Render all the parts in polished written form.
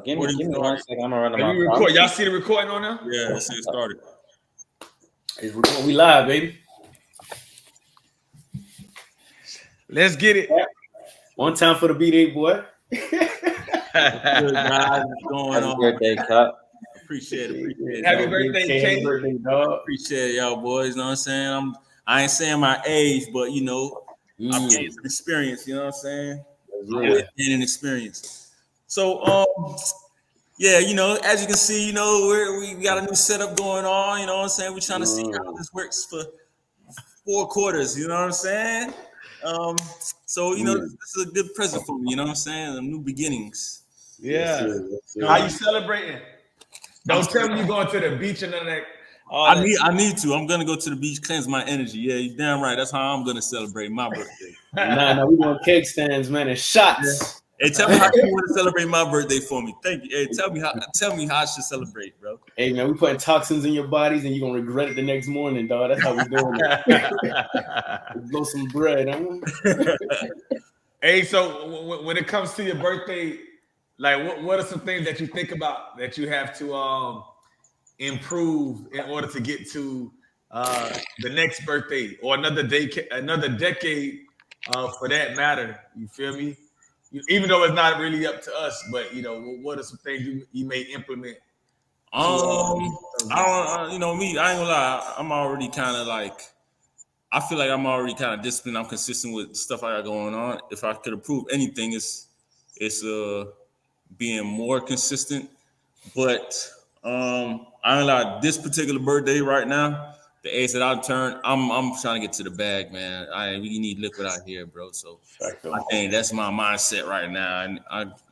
Give me 1 second. I'm gonna run my record. Y'all see the recording on there? Yeah, let's get started. It's recording. We live, baby. Let's get it. One time for the B-Day boy. Good guys, what's going on? Birthday, Cup. Appreciate it. Happy birthday, Kate. Birthday, dog. Appreciate y'all boys. You know what I'm saying? I ain't saying my age, but you know, I've gained some experience. You know what I'm saying? Always gaining experience. So, yeah, you know, as you can see, you know, we got a new setup going on. You know what I'm saying? We're trying to see how this works for 4 quarters. You know what I'm saying? So you know, this is a good present for me. You know what I'm saying? The new beginnings. Yeah. Yes, sir. How you celebrating? Don't tell me you're going to the beach and none of that. I need to. I'm gonna go to the beach, cleanse my energy. Yeah, you're damn right. That's how I'm gonna celebrate my birthday. Nah, we want cake stands, man, and shots. Hey, tell me how you want to celebrate my birthday for me. Thank you. Hey, tell me how I should celebrate, bro. Hey, man, we putting toxins in your bodies, and you're gonna regret it the next morning, dog. That's how we doing it. Blow some bread, huh? Hey, so when it comes to your birthday, like what are some things that you think about that you have to improve in order to get to the next birthday or another decade for that matter? You feel me? Even though it's not really up to us, but you know, what are some things you may implement? I don't, you know me. I ain't gonna lie. I'm already kind of like. I feel like I'm already kind of disciplined. I'm consistent with stuff I got going on. If I could improve anything, it's being more consistent. But I ain't lie. This particular birthday right now, the age that I turned, I'm trying to get to the bag, man. We need liquid out here, bro. So I think that's my mindset right now. And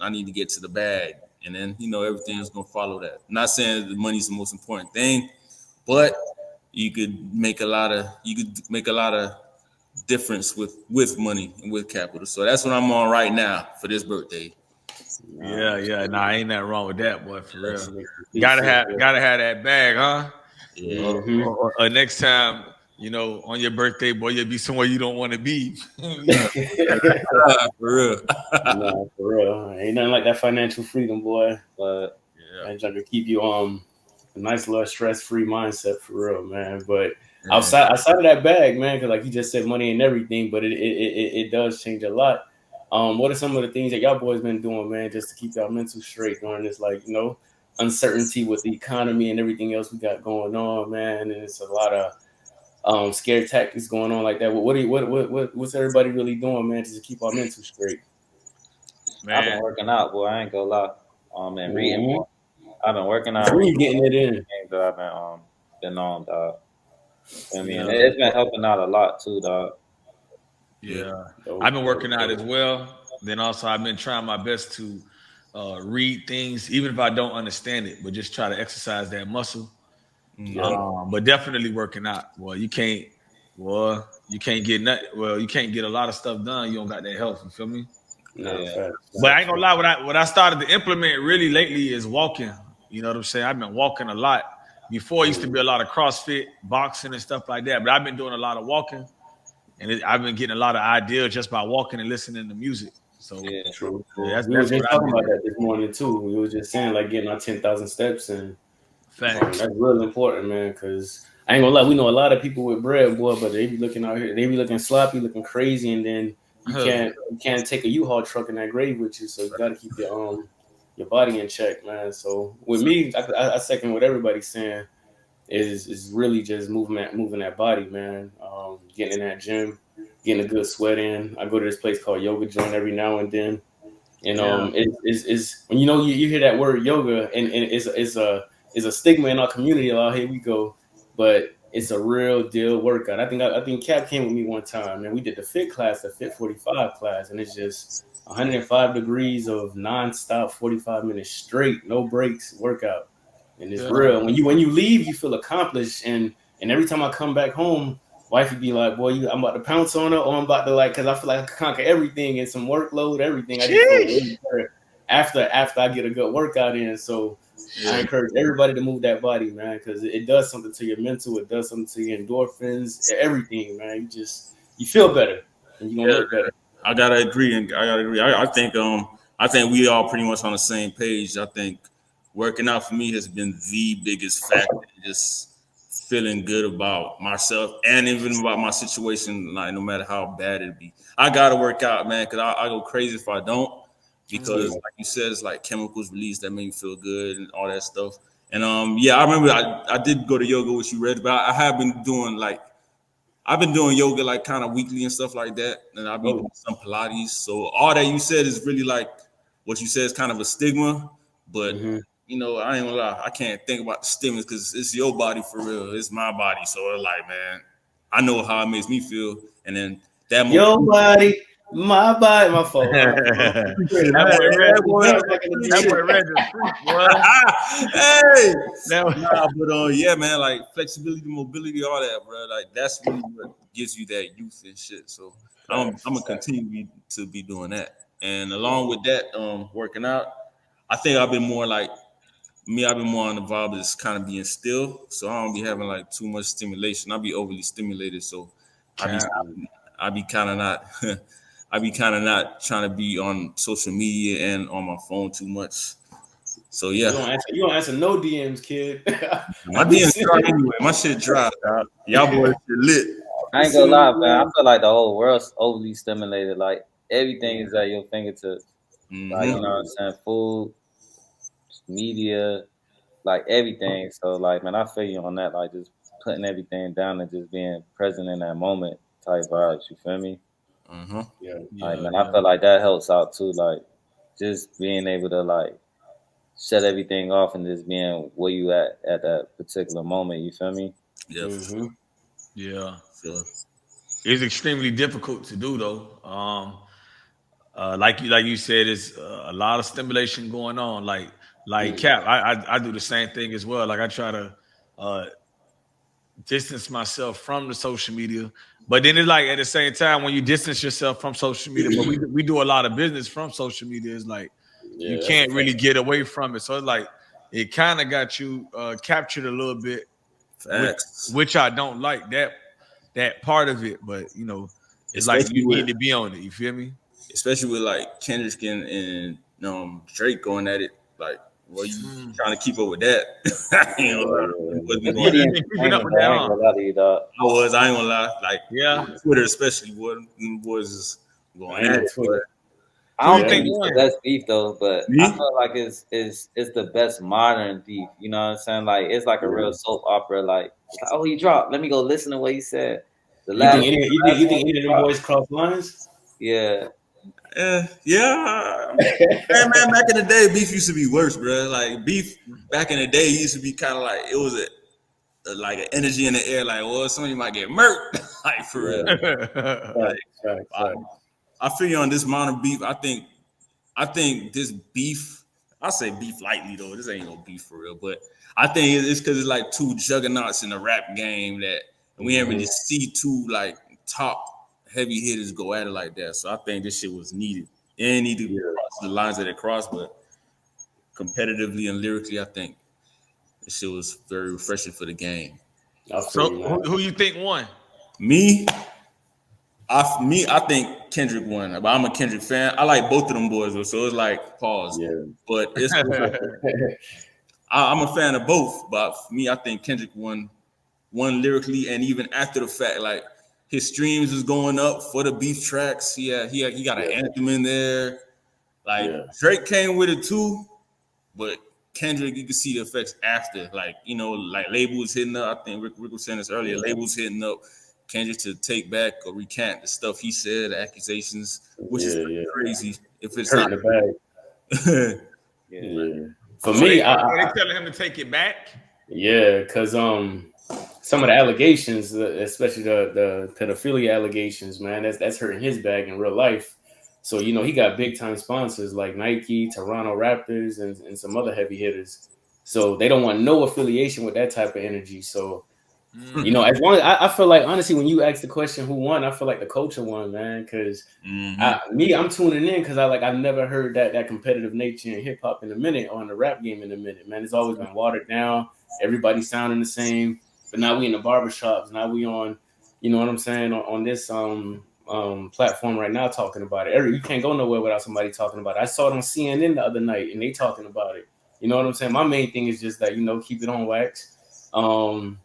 I need to get to the bag, and then you know everything is gonna follow that. I'm not saying the money's the most important thing, but you could make a lot of difference with money and with capital. So that's what I'm on right now for this birthday. Yeah. Nah, ain't nothing wrong with that, boy. For real. Gotta have that bag, huh? Yeah. Or next time, you know, on your birthday, boy, you'll be somewhere you don't want to be. For real. Nah, for real. Ain't nothing like that financial freedom, boy. But I'm trying to keep you a nice little stress-free mindset for real, man. But outside of that bag, man, because like you just said, money ain't everything, but it does change a lot. What are some of the things that y'all boys been doing, man, just to keep y'all mental straight during this, like, you know, uncertainty with the economy and everything else we got going on, man? And it's a lot of scare tactics going on like that. What's everybody really doing, man, just to keep our mental straight? Man. I've been working out, boy. I ain't gonna lie. Man, reading more. I've been working out. Where you getting it in? That I've been on, dog. I mean, it's been helping out a lot too, dog. Yeah, I've been working out as well. Then also, I've been trying my best to read things, even if I don't understand it, but just try to exercise that muscle. But definitely working out. Well, you can't get nothing. Well, you can't get a lot of stuff done. You don't got that health. You feel me? Yeah. But I ain't gonna lie. What I started to implement really lately is walking. You know what I'm saying? I've been walking a lot. Before, it used to be a lot of CrossFit, boxing, and stuff like that. But I've been doing a lot of walking, and I've been getting a lot of ideas just by walking and listening to music. So true. That's we were just talking about that this morning too. We were just saying like getting our 10,000 steps, and that's really important, man. Because I ain't gonna lie, we know a lot of people with bread, boy, but they be looking out here, they be looking sloppy, looking crazy, and then you can't take a U-Haul truck in that grave with you. So you got to keep your body in check, man. So with me, I second what everybody's saying. Is really just moving that body, man. Getting in that gym, getting a good sweat in. I go to this place called Yoga Joint every now and then. And it's when you hear that word yoga, and it's a stigma in our community. Like, here we go, but it's a real deal workout. I think Cap came with me one time, and we did the Fit class, the Fit 45 class, and it's just 105 degrees of nonstop 45 minutes straight, no breaks workout. And it's real. When you leave, you feel accomplished. And every time I come back home, wife would be like, boy, I'm about to pounce on her, or I'm about to because I feel like I can conquer everything and some workload, everything. I just feel really better after I get a good workout in. So I encourage everybody to move that body, man, because it does something to your mental. It does something to your endorphins, everything, man. You feel better and you're going to look better. I gotta agree. I think I think we all pretty much on the same page. I think working out for me has been the biggest factor. Just feeling good about myself and even about my situation, like no matter how bad it be. I gotta work out, man, because I go crazy if I don't. Because like you said, it's like chemicals released that make me feel good and all that stuff. And yeah, I remember I did go to yoga, which you read, but I have been doing I've been doing yoga like kind of weekly and stuff like that, and I've been doing some Pilates. So all that you said is really like what you said is kind of a stigma, but you know, I ain't gonna lie, I can't think about the stigmas because it's your body for real. It's my body, so it's like, man, I know how it makes me feel, and then that your body, my body, my fault. That boy Reggie, hey, nah, but yeah, man, like flexibility, mobility, all that, bro. Like that's really what gives you that youth and shit. So I'm gonna continue to be doing that, and along with that, working out, I think I've been more like. I've been more on the vibe of just kind of being still, so I don't be having like too much stimulation. I be overly stimulated, so I be kind of not, I be kind of not trying to be on social media and on my phone too much. So yeah, you don't answer no DMs, kid. my DMs dry anyway. My shit dry. Y'all boys shit lit. I ain't gonna lie, man. I feel like the whole world's overly stimulated. Like everything is at your fingertips. Like you know what I'm saying, food, media, like everything. So like, man, I feel you on that. Like just putting everything down and just being present in that moment type vibes. You feel me? Like man, I feel like that helps out too. Like just being able to like shut everything off and just being where you at that particular moment. You feel me? Yeah. So it's extremely difficult to do though. Like you said, it's a lot of stimulation going on. Like Cap, I do the same thing as well. Like I try to distance myself from the social media, but then it's like at the same time when you distance yourself from social media, but we do a lot of business from social media. It's like you can't really get away from it. So it's like it kind of got you captured a little bit, which I don't like that part of it. But you know, it's like you need to be on it. You feel me? Especially with like Kendrick and Drake going at it, like, well, you trying to keep up with that? I ain't gonna lie. Like, Twitter especially was going at it. I don't think it's the best beef though, but I feel like it's the best modern beef. You know what I'm saying? Like it's like a real soap opera. Like, oh, he dropped. Let me go listen to what he said. You think any of them boys cross lines? Yeah. Yeah. man, back in the day, beef used to be worse, bro. Like beef back in the day used to be kind of like it was like an energy in the air, like, well, somebody might get murked, like for real. I feel you on this amount of beef. I think this beef. I say beef lightly though. This ain't no beef for real, but I think it's because it's like two juggernauts in the rap game that we ain't really see two like top heavy hitters go at it like that. So I think this shit was needed. It ain't need to cross the lines that it crossed, but competitively and lyrically, I think this shit was very refreshing for the game. So who you think won? I think Kendrick won, but I'm a Kendrick fan. I like both of them boys, though, so it's like pause. But it's I'm a fan of both. But for me, I think Kendrick won lyrically, and even after the fact, like his streams was going up for the beef tracks. He got an anthem in there. Like Drake came with it too, but Kendrick, you can see the effects after. Like like labels hitting up. I think Rick was saying this earlier. Labels hitting up Kendrick to take back or recant the stuff he said, the accusations, which is crazy. If it's not the bag. For me, are they telling him to take it back? Yeah, because some of the allegations, especially the pedophilia allegations, man, that's hurting his bag in real life. So he got big time sponsors like Nike, Toronto Raptors, and some other heavy hitters. So they don't want no affiliation with that type of energy. So as long as I feel like honestly, when you ask the question who won, I feel like the culture won, man. Because I'm tuning in because I've never heard that competitive nature in hip hop in a minute or in the rap game in a minute, man. It's always been watered down. Everybody sounding the same. But now we in the barbershops. Now we on, you know what I'm saying, on this platform right now talking about it. You can't go nowhere without somebody talking about it. I saw it on CNN the other night, and they talking about it. You know what I'm saying? My main thing is just that, you know, keep it on wax, and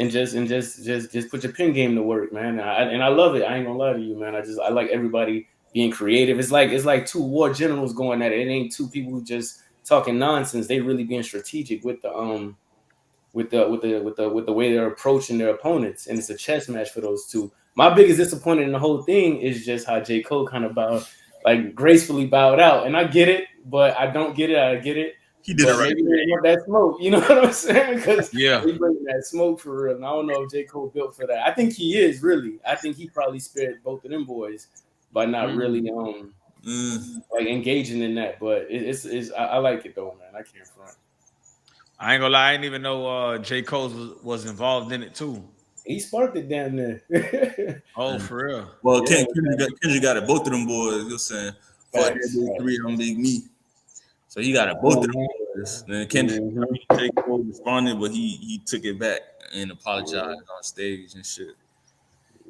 just put your pen game to work, man. And I love it. I ain't gonna lie to you, man. I like everybody being creative. It's like two war generals going at it. It ain't two people who just talking nonsense. They really being strategic with the way they're approaching their opponents, and it's a chess match for those two. My biggest disappointment in the whole thing is just how J. Cole kind of gracefully bowed out, and I get it, but I don't get it. I get it. He did it right. Maybe they want that smoke, you know what I'm saying? Because they bring that smoke for real. And I don't know if J. Cole built for that. I think he is really. I think he probably spared both of them boys by not really like engaging in that. But I like it though, man. I can't front. I ain't gonna lie, I didn't even know J. Cole was involved in it too. He sparked it down there. Oh, for real? Well, yeah, Kendrick got it. Both of them boys, you're saying, fuck that, 3 of them big me. So he got it. Both of them boys. Then Kendrick, J. Cole responded, but he took it back and apologized on stage and shit.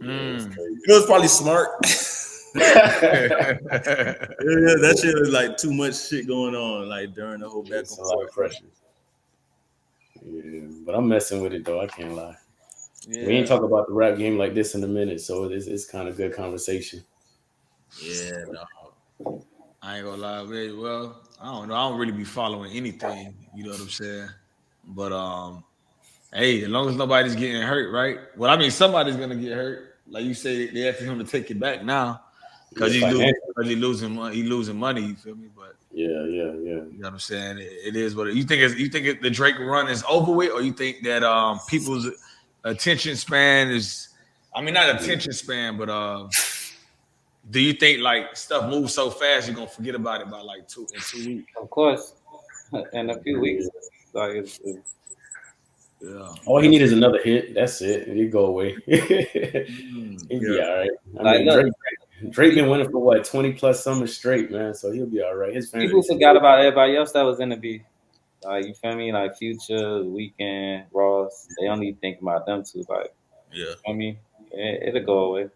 It was probably smart. Yeah, that shit was like too much shit going on, like during the whole back and forth pressure. Yeah, but I'm messing with it though. I can't lie. Yeah. We ain't talk about the rap game like this in a minute, so it's kind of good conversation. Yeah, no. I ain't gonna lie. Well, I don't know. I don't really be following anything. You know what I'm saying? But hey, as long as nobody's getting hurt, right? Well, I mean, somebody's gonna get hurt. Like you say, they asking him to take it back now because he's losing money. He's losing money. You feel me? But yeah. You know what I'm saying? It is what you think. You think the Drake run is over with, or you think that people's attention span is? I mean, not attention span, but do you think like stuff moves so fast you're gonna forget about it by like 2 weeks? Of course, in a few weeks, like yeah. All he needs is another hit. That's it. He'll go away. He'll be all right. I mean, Drake been winning for what 20 plus summers straight, man. So he'll be all right. His family. People forgot about everybody else that was in the beat. Like you feel me? Like Future, Weeknd, Ross. They only think about them two. Like I mean, it'll go away.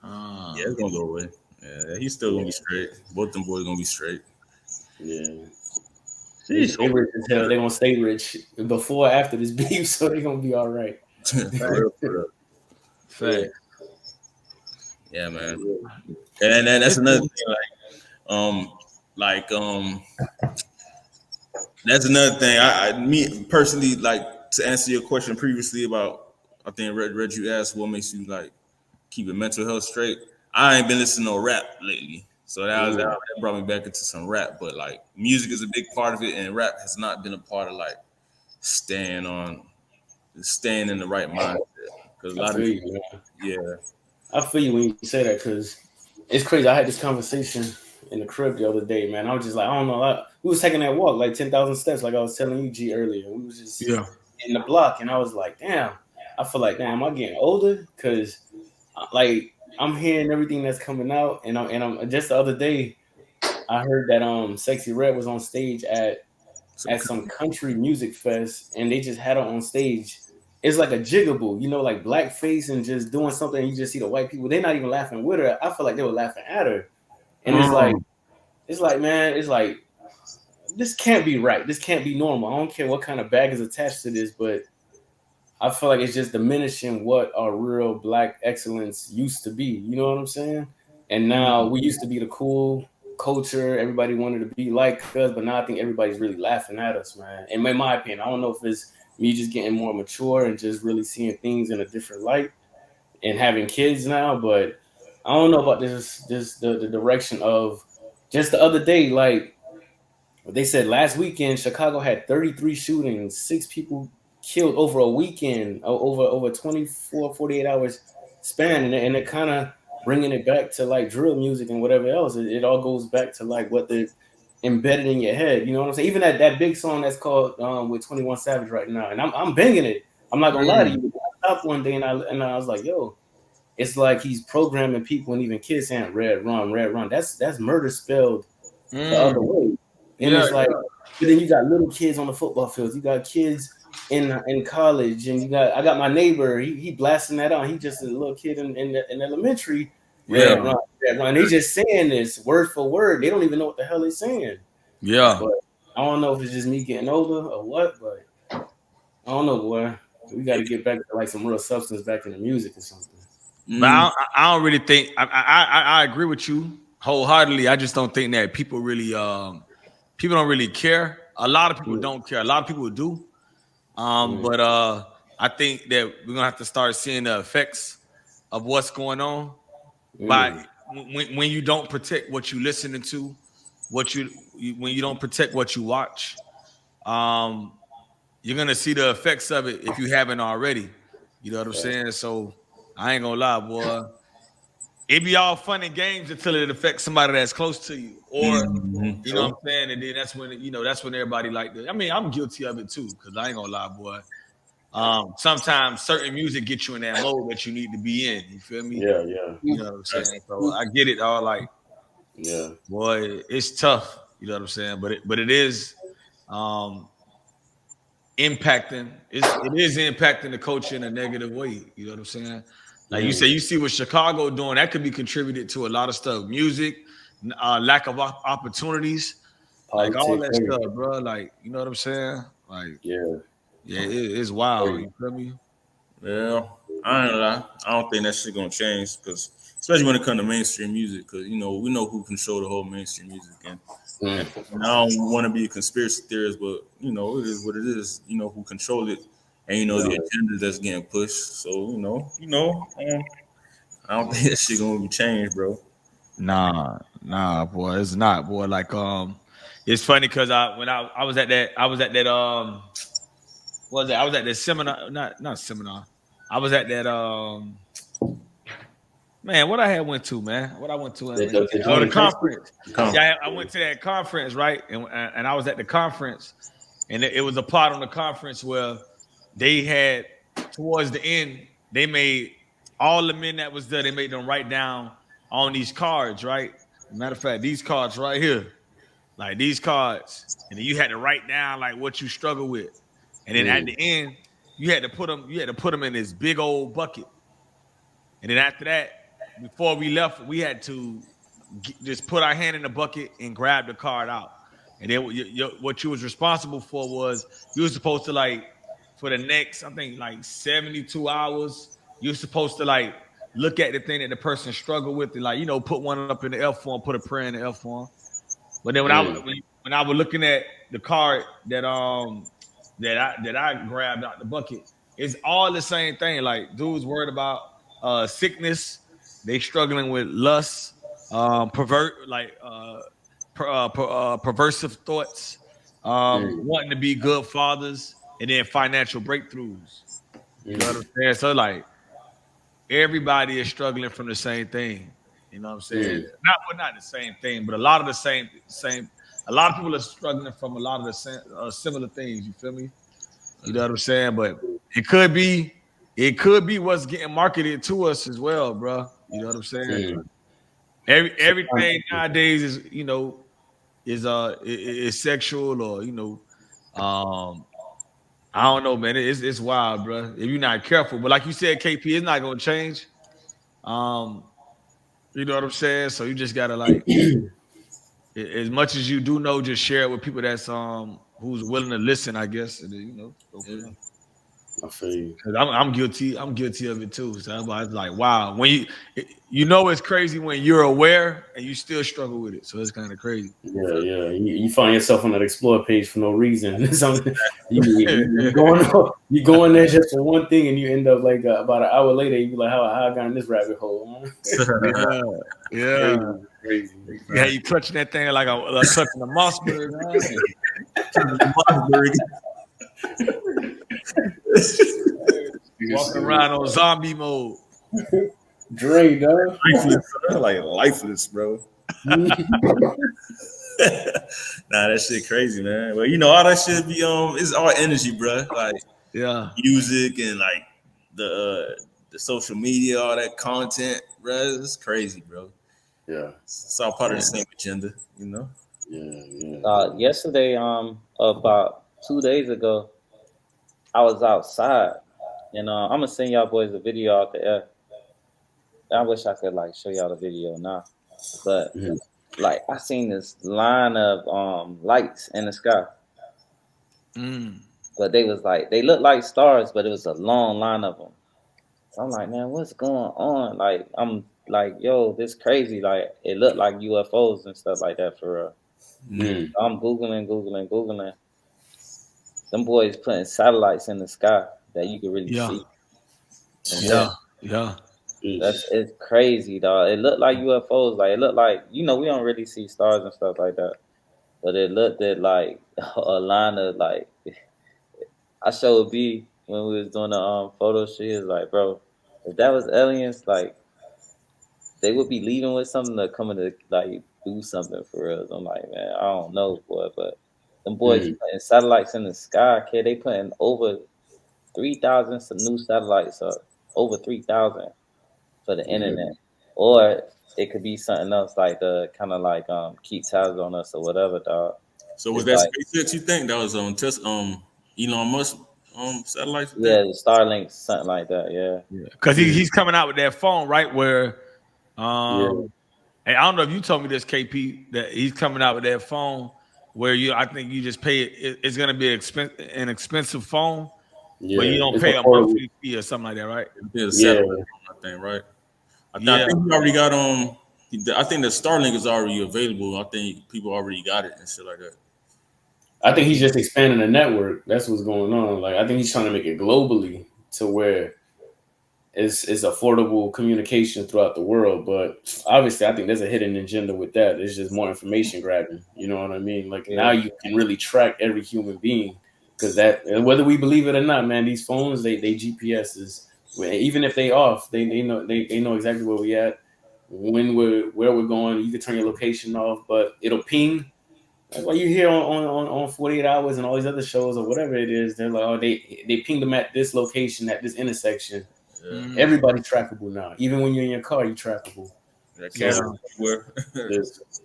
Yeah, it's gonna go away. Yeah, he's still gonna be straight. Both them boys gonna be straight. Yeah. They rich as hell. They gonna stay rich before after this beef, so they gonna be all right. Fact. Yeah, man. And that's another thing. That's another thing. Me personally, like to answer your question previously about, I think Red, you asked what makes you like keep your mental health straight. I ain't been listening to rap lately, so that brought me back into some rap. But like music is a big part of it, and rap has not been a part of like staying in the right mindset. Because a lot of people, I feel you when you say that, because it's crazy. I had this conversation in the crib the other day, man. I was just like, I don't know. We was taking that walk, like 10,000 steps, like I was telling you, G, earlier. We was just in the block, and I was like, damn. I feel like, damn, am I getting older? Because, like, I'm hearing everything that's coming out, and I'm just the other day, I heard that Sexy Red was on stage at some country music fest, and they just had her on stage. It's like a jigaboo, you know, like blackface and just doing something. And you just see the white people. They're not even laughing with her. I feel like they were laughing at her. And it's like, man, it's like, this can't be right. This can't be normal. I don't care what kind of bag is attached to this, but I feel like it's just diminishing what our real black excellence used to be. You know what I'm saying? And now we used to be the cool culture. Everybody wanted to be like us, but now I think everybody's really laughing at us, man. And in my opinion, I don't know if it's me just getting more mature and just really seeing things in a different light and having kids now, but I don't know about the direction of just the other day, like they said last weekend, Chicago had 33 shootings, 6 people killed over a weekend, over 24, 48 hours span, and it kind of bringing it back to like drill music and whatever else. It all goes back to like what they're embedded in your head. You know what I'm saying? Even that big song that's called with 21 Savage right now, and I'm banging it. I'm not gonna lie to you. I stopped one day and I was like, yo, it's like he's programming people and even kids saying red run. That's murder spelled the other way. And it's like, but then you got little kids on the football fields. You got kids in college, and I got my neighbor. He blasting that out. He just a little kid in elementary, Yeah, right. They just saying this word for word. They don't even know what the hell they're saying. Yeah. But I don't know if it's just me getting older or what, but I don't know, boy. We got to get back to like some real substance back in the music or something. But I don't really think I agree with you wholeheartedly. I just don't think that people really people don't really care. A lot of people don't care. A lot of people do. But I think that we're gonna have to start seeing the effects of what's going on by when you don't protect what you listening to, when you don't protect what you watch. You're gonna see the effects of it if you haven't already. You know what I'm saying? So I ain't gonna lie, boy. It be all fun and games until it affects somebody that's close to you, or you know what I'm saying. And then that's when that's when everybody like that. I mean, I'm guilty of it too, because I ain't gonna lie, boy. Sometimes certain music gets you in that mode that you need to be in. You feel me? Yeah. You know what I'm saying? So I get it all. Like, boy, it's tough. You know what I'm saying? But it is impacting. It is impacting the culture in a negative way. You know what I'm saying? Like you say, you see what Chicago doing. That could be contributed to a lot of stuff. Music, lack of opportunities, like all that stuff, bro. Like, you know what I'm saying? Like, it's wild. You feel me? Yeah, I ain't gonna lie. I don't think that shit gonna change, because especially when it comes to mainstream music, because we know who control the whole mainstream music. And I don't want to be a conspiracy theorist, but it is what it is. You know who control it, and the agenda that's getting pushed. So I don't think that shit gonna be changed, bro. Nah, boy, it's not, boy. Like, it's funny because I was at that what was it? I was at that seminar, not seminar. I was at that man, what I had went to, man. What I went to, the conference. Yeah, I went to that conference, right? And I was at the conference, and it was a part on the conference where they had, towards the end, they made all the men that was there, they made them write down on these cards, right? Matter of fact, these cards right here, like these cards, and then you had to write down like what you struggle with, and then at the end, you had to put them in this big old bucket, and then after that, before we left, we had to just put our hand in the bucket and grab the card out. And then what you was responsible for was you were supposed to, like, for the next, I think, like 72 hours, you're supposed to like look at the thing that the person struggled with and, like, put one up in the F form, put a prayer in the F form. But then when I was looking at the card that I grabbed out the bucket, it's all the same thing. Like, dudes worried about sickness, they struggling with lust, perversive thoughts, wanting to be good fathers, and then financial breakthroughs. You know what I'm saying? So, like, everybody is struggling from the same thing. You know what I'm saying? Not the same thing, but a lot of the same. A lot of people are struggling from a lot of the same, similar things. You feel me? You know what I'm saying? But it could be what's getting marketed to us as well, bro. You know what I'm saying? Everything nowadays is sexual, or I don't know, man. It's wild, bro. If you're not careful, but like you said, KP, it's not gonna change. You know what I'm saying? So you just gotta, like, as much as you do know, just share it with people that's who's willing to listen, I guess. And then, go from there. I feel you. I'm guilty. I'm guilty of it too. So I was like, wow. When it's crazy when you're aware and you still struggle with it. So it's kind of crazy. Yeah. You find yourself on that explore page for no reason. you go in there just for one thing, and you end up like about an hour later, you be like, how I got in this rabbit hole? Huh? Yeah. Crazy. Yeah, you clutching that thing like clutching a Mossberg, walking around on zombie mode. Dre, dog. Lifeless, bro. Nah, that shit crazy, man. Well, all that shit be it's all energy, bro. Like, music and like the social media, all that content, bro. It's crazy, bro. Yeah, it's all part of the same agenda, Yeah. Yesterday, about 2 days ago, I was outside, and I'm gonna send y'all boys a video out the air. I wish I could like show y'all the video now, but like I seen this line of lights in the sky, but they was like they looked like stars, but it was a long line of them. So I'm like, man, what's going on? Like I'm like, yo, this crazy. Like it looked like UFOs and stuff like that for real. So I'm googling. Them boys putting satellites in the sky that you can really see. Yeah. It's crazy, dog. It looked like UFOs. Like it looked like we don't really see stars and stuff like that, but it looked at like a line of like. I showed B when we was doing the photo shoot. Is like, bro, if that was aliens, like they would be leaving with something to coming to like do something for us. I'm like, man, I don't know, boy, but them boys putting satellites in the sky, kid. They putting over 3,000 new satellites up, over 3,000 for the internet, or it could be something else like the kind of like keep tabs on us or whatever, dog. So was It's that like SpaceX? You think that was on test Elon Musk satellites? You think? yeah, the Starlink, something like that, yeah. Because he's coming out with that phone, right? Where, and I don't know if you told me this, KP, that he's coming out with that phone where I think you just pay it. It's going to be an expensive phone, but you don't pay a monthly fee or something like that, right? Yeah, the satellite, I think, right? I think he already got I think the Starlink is already available. I think people already got it and shit like that. I think he's just expanding the network. That's what's going on. Like I think he's trying to make it globally to where it's affordable communication throughout the world. But obviously, I think there's a hidden agenda with that. It's just more information grabbing. You know what I mean? Like now you can really track every human being because whether we believe it or not, man, these phones they GPS is even if they off, they know they know exactly where we at, where we're going. You can turn your location off, but it'll ping. That's why you hear on 48 Hours and all these other shows or whatever it is. They're like, oh, they pinged them at this location at this intersection. Everybody's trackable now. Even when you're in your car, you're trackable. It's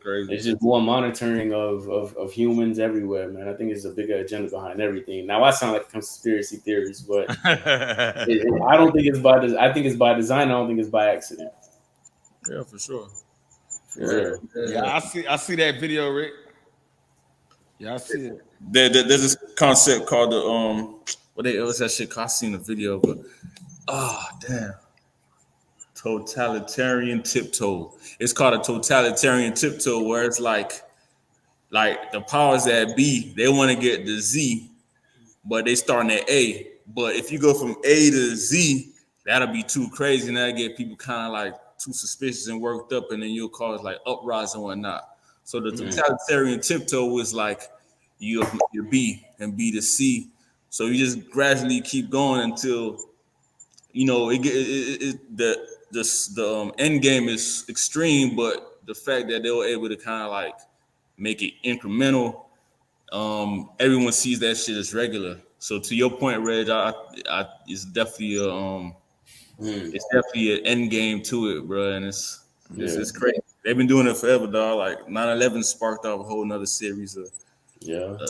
crazy. It's just more monitoring of humans everywhere, man. I think it's a bigger agenda behind everything. Now I sound like conspiracy theories, but I don't think it's by design. I think it's by design. I don't think it's by accident. Yeah, for sure. Yeah, I see that video, Rick. Yeah, I see it. There's this concept called the what's that shit called? I seen the video, but damn. Totalitarian tiptoe. It's called a totalitarian tiptoe, where it's like the powers that be, they want to get the Z, but they starting at A. But if you go from A to Z, that'll be too crazy, and that'll get people kind of like too suspicious and worked up, and then you'll cause like uprising and whatnot. So the totalitarian tiptoe was like you're B and B to C. So you just gradually keep going until the end game is extreme, but the fact that they were able to kind of like make it incremental, everyone sees that shit as regular. So to your point, Reg, it's definitely it's definitely an end game to it, bro, and it's crazy. They've been doing it forever, dog. Like 9/11 sparked off a whole nother series of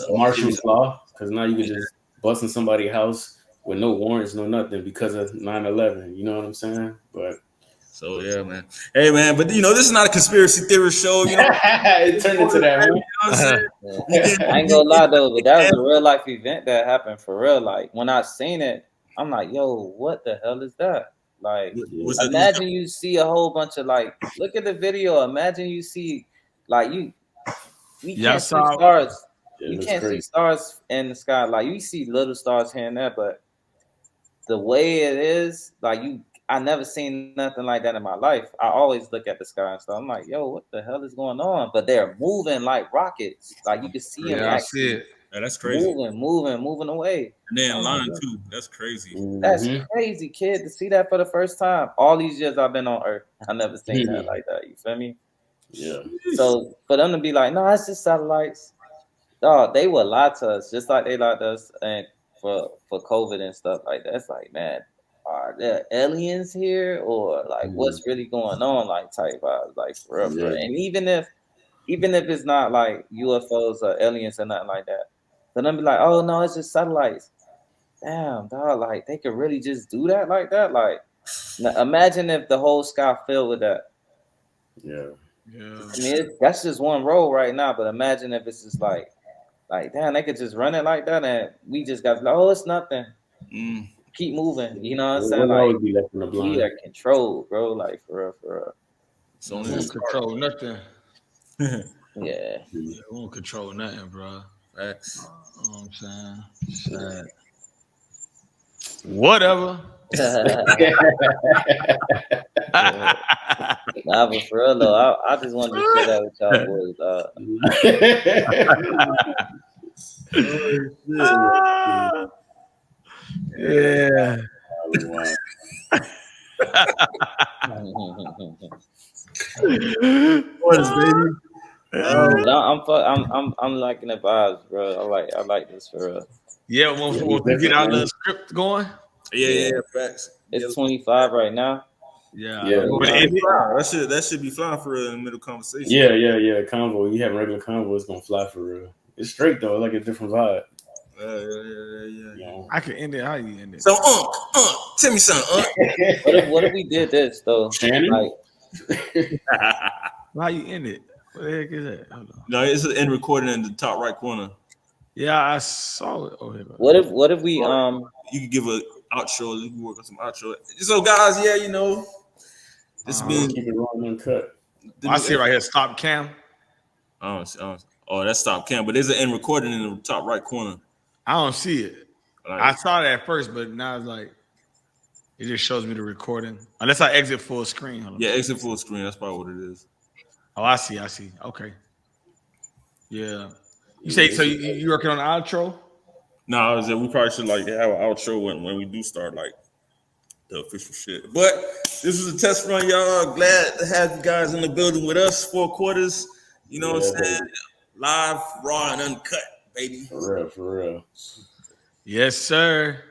Marshall's Law, because now you can just bust in somebody's house with no warrants, no nothing because of 9/11. You know what I'm saying? But so yeah, man. Hey, man, but this is not a conspiracy theory show. It turned into that. Man. You know what I'm saying? I ain't gonna lie though, but that was a real life event that happened for real. Like when I seen it, I'm like, yo, what the hell is that? Like, imagine you see a whole bunch of like, look at the video. Imagine you see like we can't see stars. You can't see stars in the sky. Like you see little stars here and there, but the way it is, like I never seen nothing like that in my life. I always look at the sky and stuff. I'm like, yo, what the hell is going on? But they're moving like rockets. Like you can see them actually that's crazy. Moving away. And they're in line too. That's crazy. That's crazy, kid, to see that for the first time. All these years I've been on Earth, I never seen that like that. You feel me? Yeah. So for them to be like, no, it's just satellites. Dog, they would lie to us just like they lied to us and for COVID and stuff like that. It's like, man, are there aliens here or like what's really going on? Like type vibes, like for real. And even if it's not like UFOs or aliens or nothing like that, then I'm be like, oh no, it's just satellites. Damn, dog, like they could really just do that like that. Like Now, imagine if the whole sky filled with that. Yeah. I mean, that's just one road right now. But imagine if it's just like damn, they could just run it like that, and we just got like, oh, it's nothing. Keep moving. You know what I'm saying? We'll Like always be left in the blind. we are controlled, bro. Like for real, for real. So we don't control nothing. Yeah. We won't control nothing, bro. Facts. You know what I'm saying? Sad. Whatever. Nah, but for real though, I just wanted to share that with y'all boys. Yeah. What is baby? I'm liking the vibes, bro. I like this for real. Yeah, once we get our little script going. Yeah, facts. It's 25 right now. Yeah. That should be flying for real in the middle conversation. Yeah. Convo. You have regular convo, it's gonna fly for real. It's straight though, like a different vibe. Yeah. I can end it. How you end it? So, tell me something. What if we did this though? Shannon? How you end it? What the heck is that? Hold on. No, it's an end recording in the top right corner. Yeah, I saw it. Oh, what if we You can give an outro. You can work on some outro. So, guys, this has been keep it rolling uncut. I see it right here. Stop cam. Oh, that's stop cam. But there's an end recording in the top right corner. I don't see it. I saw it at first, but now it's like it just shows me the recording. Unless I exit full screen. Hold on. Yeah, exit full screen. That's probably what it is. Oh, I see. Okay. Yeah. You say so? You working on the outro? No, we probably should have an outro when we do start the official shit. But this was a test run, y'all. Glad to have you guys in the building with us. 4 quarters. You know what I'm saying? Live, raw, and uncut, baby. For real. Yes, sir.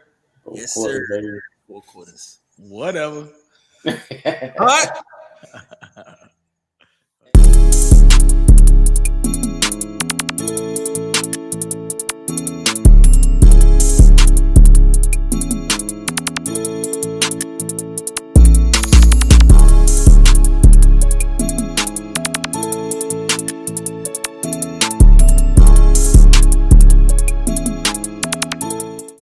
4 quarters, baby. 4 quarters. Whatever. All right.